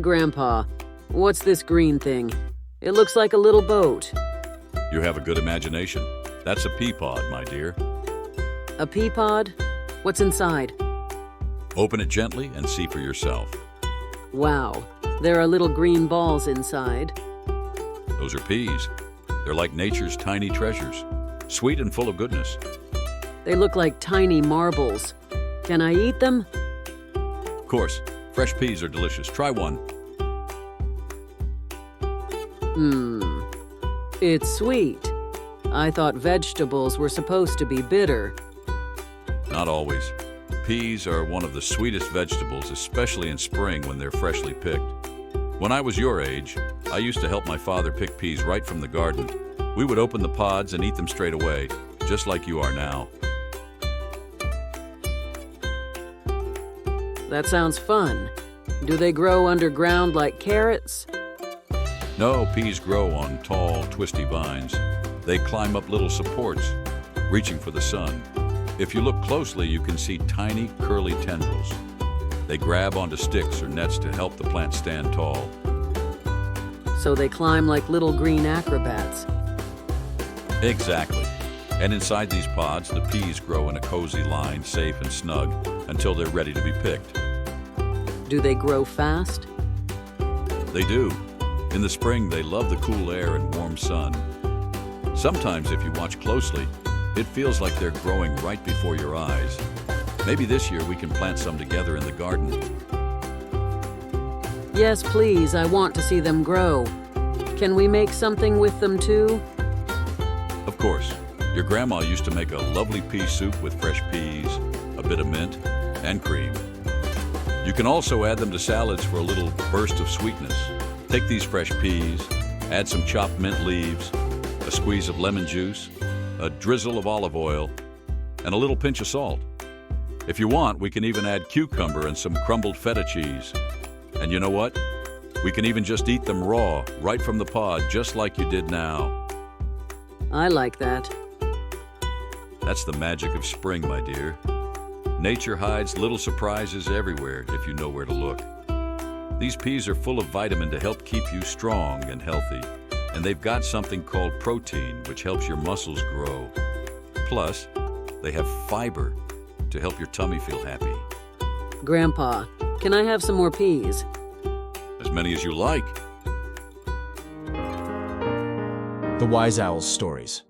Grandpa, what's this green thing? It looks like a little boat. You have a good imagination. That's a pea pod, my dear. A pea pod? What's inside? Open it gently and see for yourself. Wow, there are little green balls inside. Those are peas. They're like nature's tiny treasures, sweet and full of goodness. They look like tiny marbles. Can I eat them? Of course, fresh peas are delicious. Try one. It's sweet. I thought vegetables were supposed to be bitter. Not always. Peas are one of the sweetest vegetables, especially in spring when they're freshly picked. When I was your age, I used to help my father pick peas right from the garden. We would open the pods and eat them straight away, just like you are now. That sounds fun. Do they grow underground like carrots? No, peas grow on tall, twisty vines. They climb up little supports, reaching for the sun. If you look closely, you can see tiny, curly tendrils. They grab onto sticks or nets to help the plant stand tall. So they climb like little green acrobats. Exactly. And inside these pods, the peas grow in a cozy line, safe and snug, until they're ready to be picked. Do they grow fast? They do. In the spring, they love the cool air and warm sun. Sometimes, if you watch closely, it feels like they're growing right before your eyes. Maybe this year we can plant some together in the garden. Yes, please, I want to see them grow. Can we make something with them too? Of course. Your grandma used to make a lovely pea soup with fresh peas, a bit of mint, and cream. You can also add them to salads for a little burst of sweetness. Take these fresh peas, add some chopped mint leaves, a squeeze of lemon juice, a drizzle of olive oil, and a little pinch of salt. If you want, we can even add cucumber and some crumbled feta cheese. And you know what? We can even just eat them raw, right from the pod, just like you did now. I like that. That's the magic of spring, my dear. Nature hides little surprises everywhere if you know where to look. These peas are full of vitamin to help keep you strong and healthy. And they've got something called protein, which helps your muscles grow. Plus, they have fiber to help your tummy feel happy. Grandpa, can I have some more peas? As many as you like. The Wise Owl's Stories.